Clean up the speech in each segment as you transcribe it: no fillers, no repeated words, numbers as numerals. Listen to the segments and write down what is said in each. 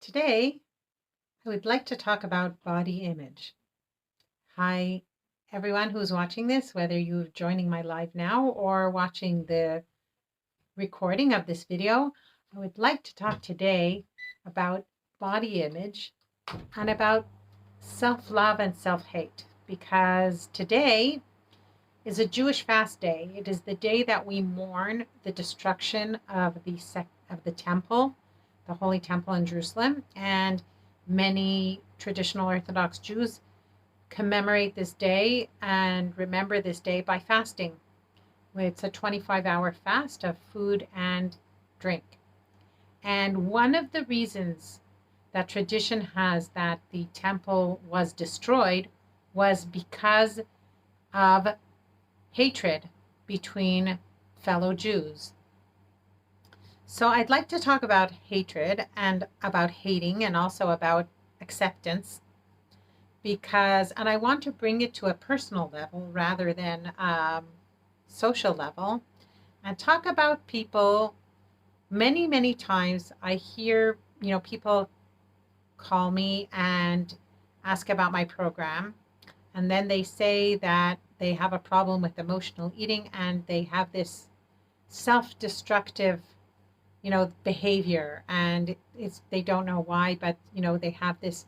Today, I would like to talk about body image. Hi, everyone who's watching this, whether you're joining my live now or watching the recording of this video. I would like to talk today about body image and about self love and self hate because today is a Jewish fast day. It is the day that we mourn the destruction of the temple, the Holy Temple in Jerusalem, and many traditional Orthodox Jews commemorate this day and remember this day by fasting. It's a 25-hour fast of food and drink. And one of the reasons that tradition has that the temple was destroyed was because of hatred between fellow Jews. So I'd like to talk about hatred and about hating and also about acceptance and I want to bring it to a personal level rather than social level and talk about people. Many times I hear, people call me and ask about my program. And then they say that they have a problem with emotional eating and they have this self-destructive, behavior. And they don't know why, but, they have this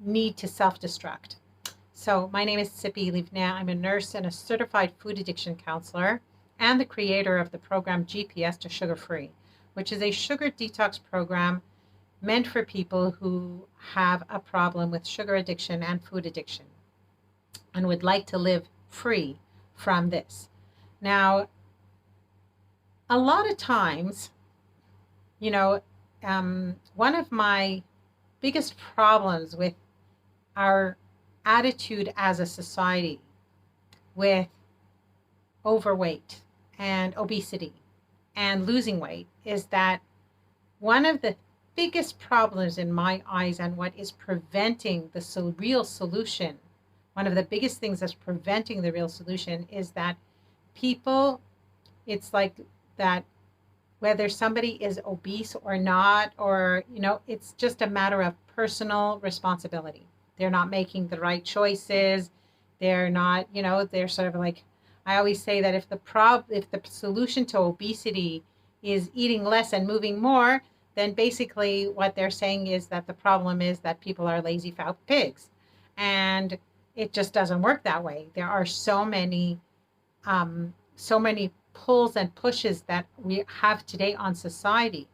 need to self-destruct. So my name is Sippy Livna. I'm a nurse and a certified food addiction counselor and the creator of the program GPS to Sugar Free, which is a sugar detox program meant for people who have a problem with sugar addiction and food addiction and would like to live free from this. Now, a lot of times, one of my biggest problems with our attitude as a society with overweight and obesity and losing weight is that one of the biggest problems in my eyes and what is preventing the real solution, one of the biggest things that's preventing the real solution is that people, it's like that whether somebody is obese or not, or, it's just a matter of personal responsibility. They're not making the right choices. They're not, they're sort of like, I always say that if the solution to obesity is eating less and moving more, then basically what they're saying is that the problem is that people are lazy fat pigs. And it just doesn't work that way. There are so many pulls and pushes that we have today on society.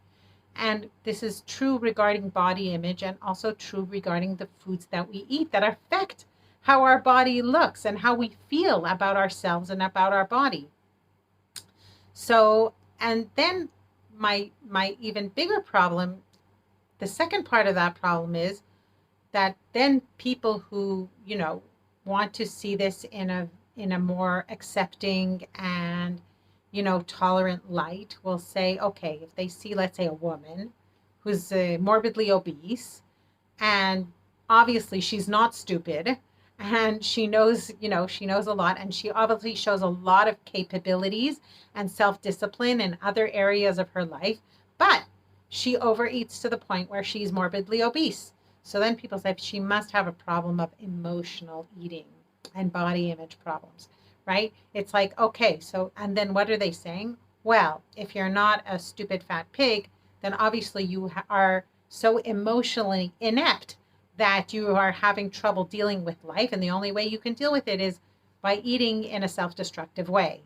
And this is true regarding body image and also true regarding the foods that we eat that affect how our body looks and how we feel about ourselves and about our body. So, and then my even bigger problem, the second part of that problem is that then people who, want to see this in a more accepting and tolerant light will say, okay, if they see, let's say, a woman who's morbidly obese, and obviously she's not stupid, and she knows, she knows a lot, and she obviously shows a lot of capabilities and self-discipline in other areas of her life, but she overeats to the point where she's morbidly obese. So then people say she must have a problem of emotional eating and body image problems. Right? It's like, okay, so, and then what are they saying? Well, if you're not a stupid fat pig, then obviously you are so emotionally inept that you are having trouble dealing with life. And the only way you can deal with it is by eating in a self-destructive way.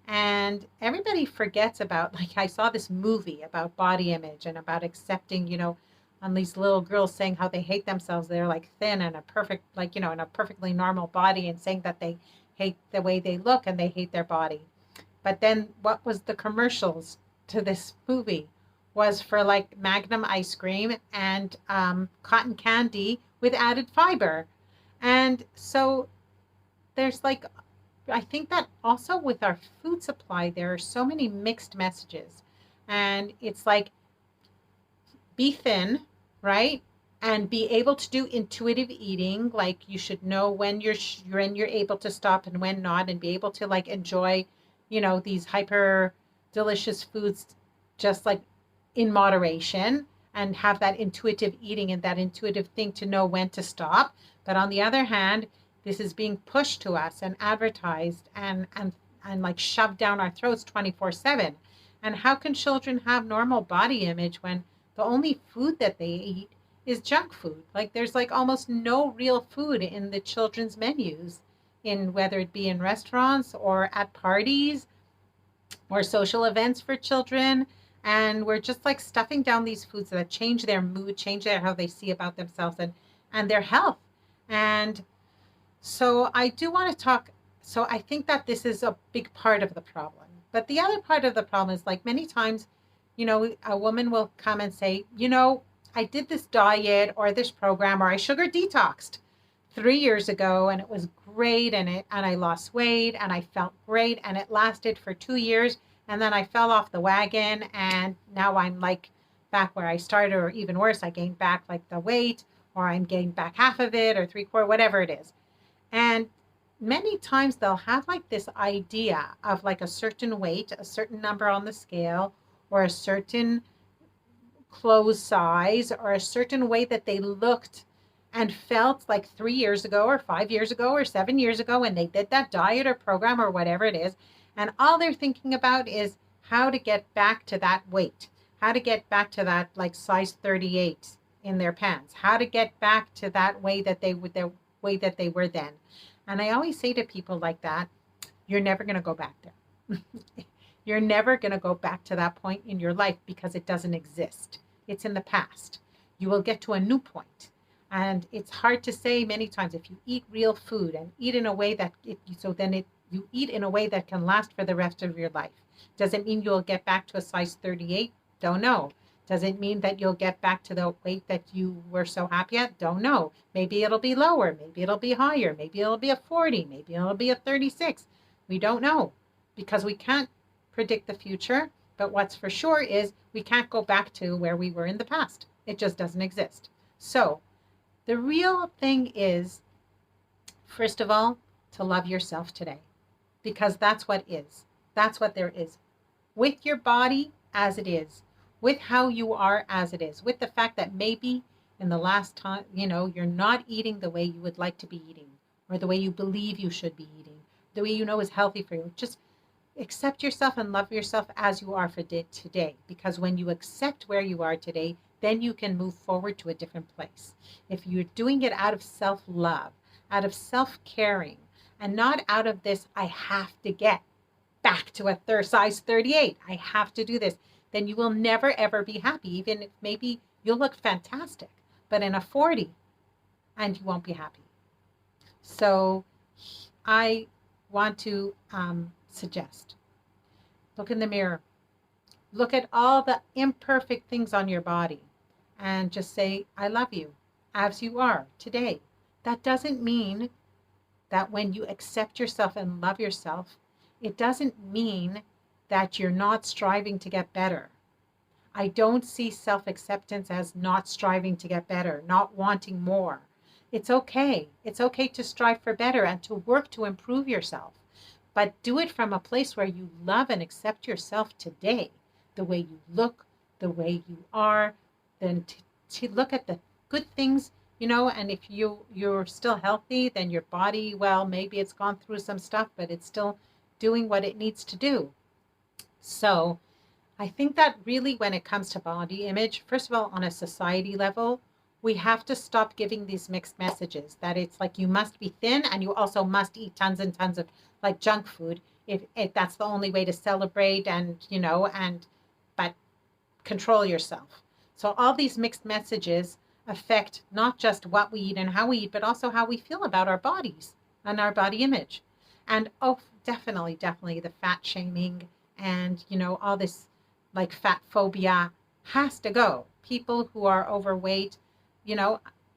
And everybody forgets about, like, I saw this movie about body image and about accepting, on these little girls saying how they hate themselves. They're like thin and a perfect, like, in a perfectly normal body, and saying that they hate the way they look and they hate their body. But then what was the commercials to this movie was for like Magnum ice cream and cotton candy with added fiber. And so there's like, I think that also with our food supply, there are so many mixed messages. And it's like, be thin, right? And be able to do intuitive eating. Like, you should know when you're able to stop and when not, and be able to like enjoy, these hyper delicious foods just like in moderation. and have that intuitive eating and that intuitive thing to know when to stop. But on the other hand, this is being pushed to us and advertised and like shoved down our throats 24/7. And how can children have normal body image when the only food that they eat is junk food? Like there's like almost no real food in the children's menus, in whether it be in restaurants or at parties or social events for children. And we're just like stuffing down these foods that change their mood, change their how they see about themselves and their health. And so I do want to talk. So I think that this is a big part of the problem. But the other part of the problem is like many times, a woman will come and say, I did this diet or this program or I sugar detoxed 3 years ago and it was great and I lost weight and I felt great and it lasted for 2 years and then I fell off the wagon and now I'm like back where I started, or even worse, I gained back like the weight, or I'm getting back half of it or three-quarter, whatever it is. And many times they'll have like this idea of like a certain weight, a certain number on the scale, or a certain clothes size, or a certain way that they looked and felt like 3 years ago, or 5 years ago, or 7 years ago when they did that diet or program or whatever it is. And all they're thinking about is how to get back to that weight, how to get back to that like size 38 in their pants, how to get back to that way that they would, their way that they were then. And I always say to people like that, you're never going to go back there. You're never going to go back to that point in your life because it doesn't exist. It's in the past. You will get to a new point. And it's hard to say many times if you eat real food and eat in a way that you eat in a way that can last for the rest of your life. Does it mean you'll get back to a size 38? Don't know. Does it mean that you'll get back to the weight that you were so happy at? Don't know. Maybe it'll be lower. Maybe it'll be higher. Maybe it'll be a 40. Maybe it'll be a 36. We don't know because we can't predict the future. But what's for sure is we can't go back to where we were in the past. It just doesn't exist. So the real thing is, first of all, to love yourself today, because that's what is. That's what there is. With your body as it is, with how you are as it is, with the fact that maybe in the last time, you're not eating the way you would like to be eating, or the way you believe you should be eating, the way you know is healthy for you. Just accept yourself and love yourself as you are for today, because when you accept where you are today, then you can move forward to a different place. If you're doing it out of self-love, out of self-caring, and not out of this, I have to get back to a size 38, I have to do this, then you will never, ever be happy. Even if maybe you'll look fantastic, but in a 40, and you won't be happy. So I want to suggest, look in the mirror, look at all the imperfect things on your body, and just say, I love you as you are today. That doesn't mean that when you accept yourself and love yourself, it doesn't mean that you're not striving to get better. I don't see self-acceptance as not striving to get better, not wanting more. It's okay. It's okay to strive for better and to work to improve yourself. But do it from a place where you love and accept yourself today, the way you look, the way you are, then to look at the good things, and if you're still healthy, then your body, well, maybe it's gone through some stuff, but it's still doing what it needs to do. So I think that really when it comes to body image, first of all, on a society level, we have to stop giving these mixed messages that it's like you must be thin and you also must eat tons and tons of like junk food if that's the only way to celebrate but control yourself. So all these mixed messages affect not just what we eat and how we eat, but also how we feel about our bodies and our body image. And definitely the fat shaming and all this like fat phobia has to go. People who are overweight,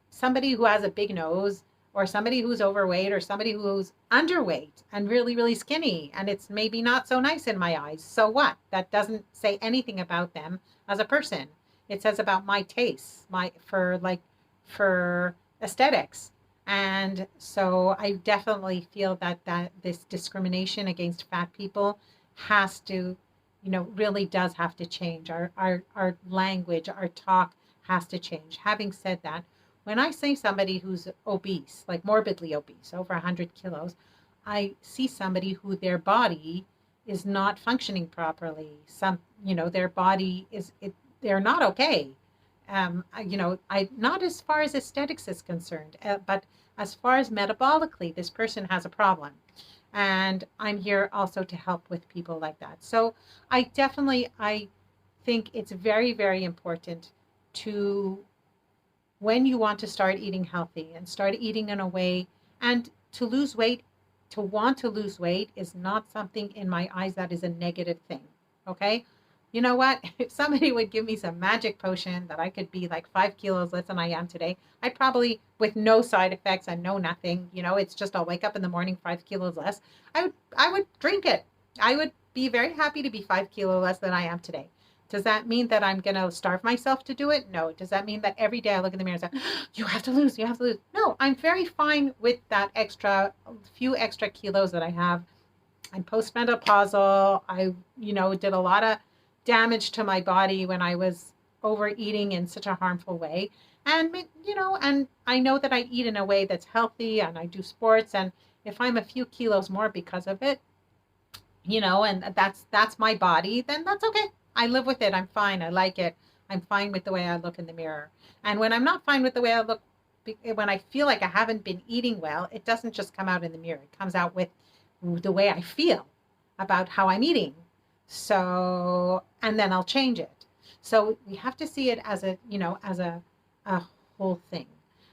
somebody who has a big nose, or somebody who's overweight, or somebody who's underweight and really, really skinny, and it's maybe not so nice in my eyes. So what? That doesn't say anything about them as a person. It says about my tastes, for aesthetics. And so I definitely feel that this discrimination against fat people has to, really does have to change. Our language, our talk has to change. Having said that, when I say somebody who's obese, like morbidly obese, over 100 kilos, I see somebody who their body is not functioning properly. Their body they're not okay. I not as far as aesthetics is concerned, but as far as metabolically, this person has a problem. And I'm here also to help with people like that. So I think it's very, very important to, when you want to start eating healthy and start eating in a way, and to lose weight, to want to lose weight is not something in my eyes that is a negative thing. Okay. You know what? If somebody would give me some magic potion that I could be like 5 kilos less than I am today, I'd probably, with no side effects and no nothing, it's just I'll wake up in the morning 5 kilos less. I would drink it. I would be very happy to be 5 kilos less than I am today. Does that mean that I'm going to starve myself to do it? No. Does that mean that every day I look in the mirror and say, you have to lose, you have to lose? No, I'm very fine with that few extra kilos that I have. I'm postmenopausal. I, did a lot of damage to my body when I was overeating in such a harmful way. And, and I know that I eat in a way that's healthy and I do sports. And if I'm a few kilos more because of it, and that's my body, then that's okay. I live with it. I'm fine. I like it. I'm fine with the way I look in the mirror. And when I'm not fine with the way I look, when I feel like I haven't been eating well, it doesn't just come out in the mirror. It comes out with the way I feel about how I'm eating. So, and then I'll change it. So we have to see it as a whole thing.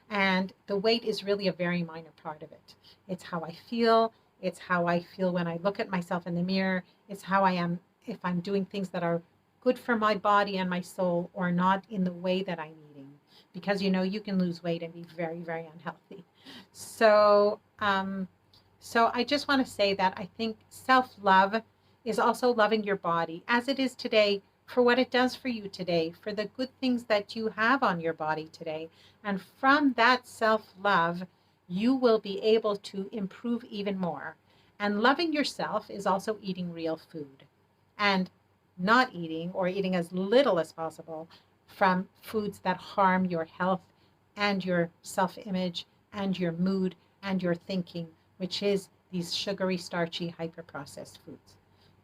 And the weight is really a very minor part of it. It's how I feel. It's how I feel when I look at myself in the mirror. It's how I am if I'm doing things that are good for my body and my soul, or not in the way that I'm eating. Because you can lose weight and be very, very unhealthy. So I just want to say that I think self-love is also loving your body as it is today, for what it does for you today, for the good things that you have on your body today. And from that self-love, you will be able to improve even more. And loving yourself is also eating real food, and not eating, or eating as little as possible, from foods that harm your health and your self-image and your mood and your thinking, which is these sugary, starchy, hyper-processed foods.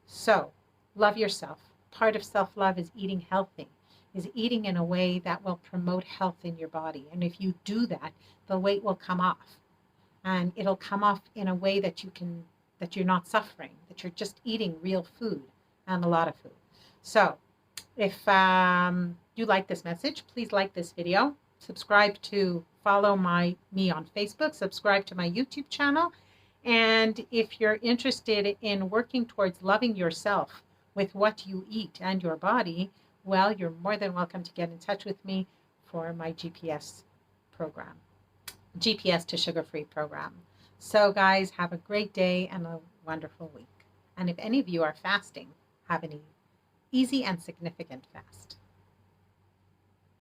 So love yourself. Part of self-love is eating healthy, is eating in a way that will promote health in your body. And if you do that, the weight will come off. And it'll come off in a way that you're not suffering, that you're just eating real food and a lot of food. So if you like this message, please like this video, follow me on Facebook, subscribe to my YouTube channel. And if you're interested in working towards loving yourself with what you eat and your body, well, you're more than welcome to get in touch with me for my GPS to sugar-free program. So guys, have a great day and a wonderful week. And if any of you are fasting, have an easy and significant fast.